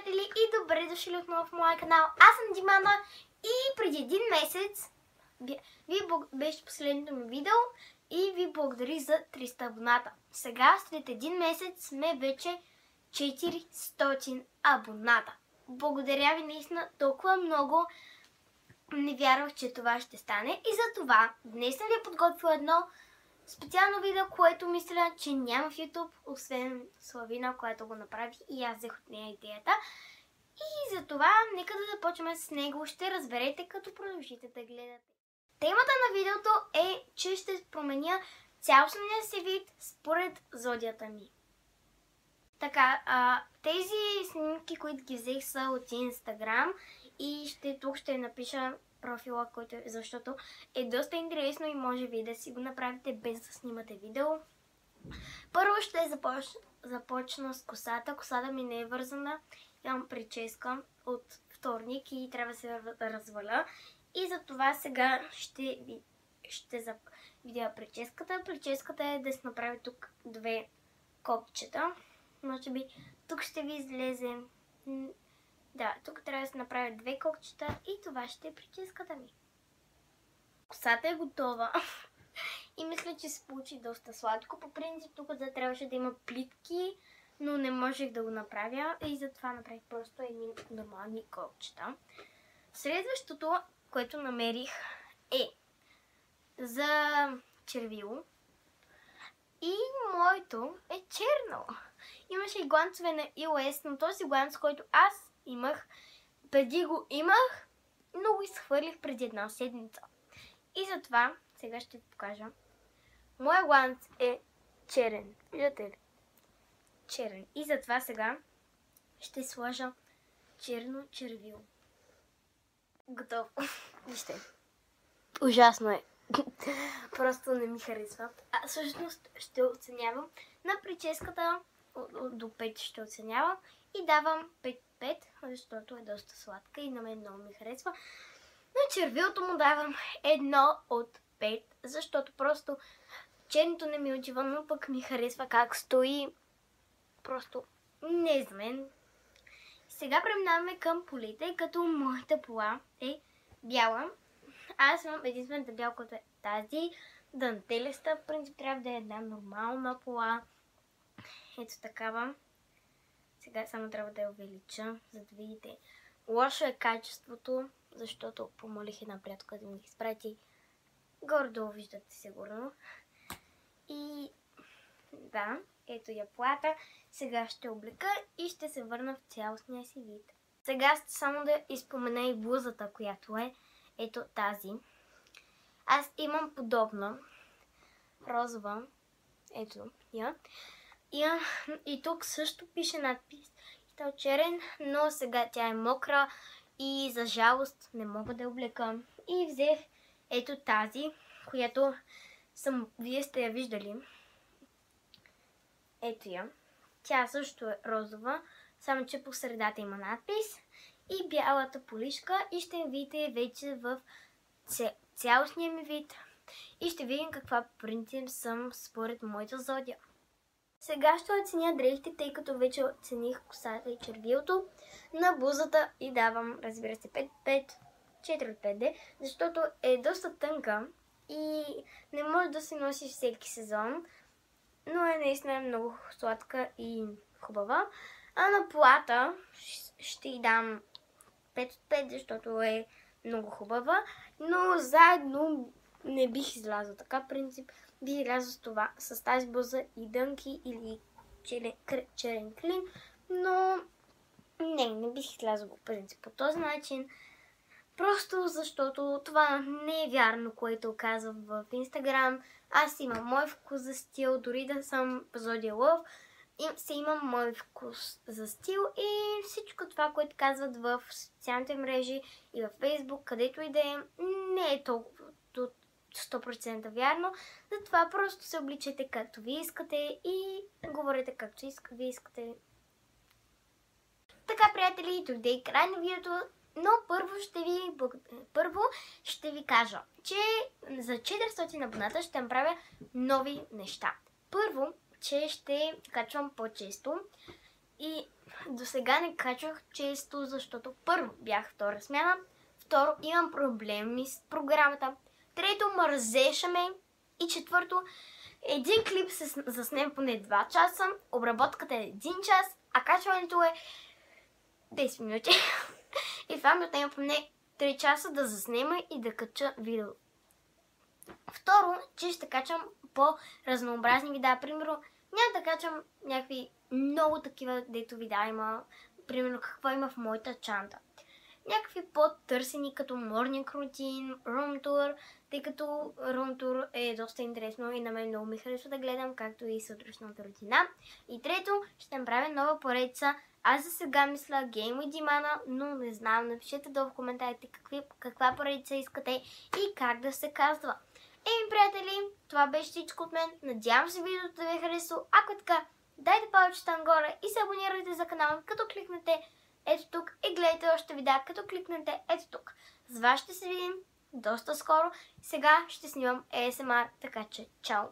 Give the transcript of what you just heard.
приятели и добре дошли отново в моя канал. Аз съм Димана и преди един месец беше последното ми видео и ви благодарих за 300 абоната. Сега, след един месец, сме вече 400 абоната. Благодаря ви наистина толкова много. Не вярвах, че това ще стане и за това днес съм ви подготвила едно специално видео, което мисля, че няма в YouTube, освен Славина, която го направи и аз взех от нея идеята. И за това нека да започнем с него. Ще разберете, като продължите да гледате. Темата на видеото е, че ще променя цялостния си вид според зодията ми. Така, тези снимки, които ги взех, са от Instagram и тук ще напиша профила, защото е доста интересно и може би да си го направите без да снимате видео. Първо ще започна с косата. Косата ми не е вързана. Имам прическа от вторник и трябва да се разваля. И за това сега ще видя прическата. Прическата е да се направи тук две копчета. Може би тук ще ви излезе... Да, тук трябва да се направят две кокчета и това ще е прическата ми. Косата е готова и мисля, че се получи доста сладко. По принцип тук трябваше да има плитки, но не можех да го направя и затова направих просто едни нормални кокчета. Следващото, което намерих е за червило и моето е черно. Имаше и гланцове на iOS, но този гланц, който аз имах, преди го имах, но го изхвърлих преди една седмица. И затова сега ще ви покажа. Моя гланц е черен. Виждате ли? Черен. И затова сега ще сложа черно червило. Готово. Вижте. Ужасно е. Просто не ми харесва. Всъщност ще оценявам на прическата до 5 ще оценявам и давам 5, защото е доста сладка и на мен много ми харесва. На червилото му давам 1 от 5, защото просто черното не ми отива, но пък ми харесва как стои. Просто не е за мен. Сега преминаваме към полите, като моята пола е бяла. Аз имам единствената бялка, която е тази дантелеста. В принцип трябва да е една нормална пола. Ето такава. Сега само трябва да я увелича, за да видите. Лошо е качеството, защото помолих една приятелка да ми ги изпрати. Гордо виждате сигурно. И да, ето я плата. Сега ще облека и ще се върна в цялостния си вид. Сега само да изпомена и блузата, която е ето тази. Аз имам подобна розова. Ето я. И тук също пише надпис. Тя е черен, но сега тя е мокра и за жалост не мога да я облека. И взех ето тази, която вие сте я виждали. Ето я. Тя също е розова, само че по средата има надпис. И бялата полишка и ще видите вече в цялостния ми вид. И ще видим каква принцип съм според моята зодия. Сега ще оценя дрехите, тъй като вече оцених косата и червилото на блузата и давам, разбира се, 4 от 5D, защото е доста тънка и не може да се носи всеки сезон, но е наистина много сладка и хубава. А на полата ще й дам 5 от 5, защото е много хубава, но заедно не бих излязла. Така принцип бих излязла с тази блуза и дънки или черен клин, но не бих излязла по принцип по този начин. Просто защото това не е вярно, което казвам в Instagram. Аз имам мой вкус за стил, дори да съм зодия Лъв, имам мой вкус за стил и всичко това, което казват в социалните мрежи и в Facebook, където и да е, не е толкова 100% вярно. Затова просто се обличайте както ви искате и говорите както ви искате. Така, приятели, дойде и край на видеото, но първо ще ви кажа, че за 400 абоната ще направя нови неща. Първо, че ще качвам по-често И до сега не качвах често, защото първо бях втора смяна, второ имам проблеми с програмата, трето мързеше ме и четвърто един клип се заснема поне 2 часа, обработката е 1 час, а качването е 10 минути. И това ми отнема поне 3 часа да заснема и да кача видео. Второ, че ще качам по-разнообразни видеа. Примерно, няма да качам някакви много такива, дето видеа има. Примерно, какво има в моята чанта. Някакви по-търсени, като Morning Routine, Room Tour, тъй като Room Tour е доста интересно и на мен много ми харесва да гледам, както и сутрешната рутина. И трето, ще направя нова поредица. Аз за сега мисля Game with Димана, но не знам. Напишете долу в коментарите каква поредица искате и как да се казва. Еми, приятели, това беше всичко от мен. Надявам се видеото да ви е харесало. Ако е така, дайте палчета нагоре и се абонирайте за канала, като кликнете ето тук и гледайте още видеа, като кликнете ето тук. С вас ще се видим доста скоро. Сега ще снимам ASMR, така че чао!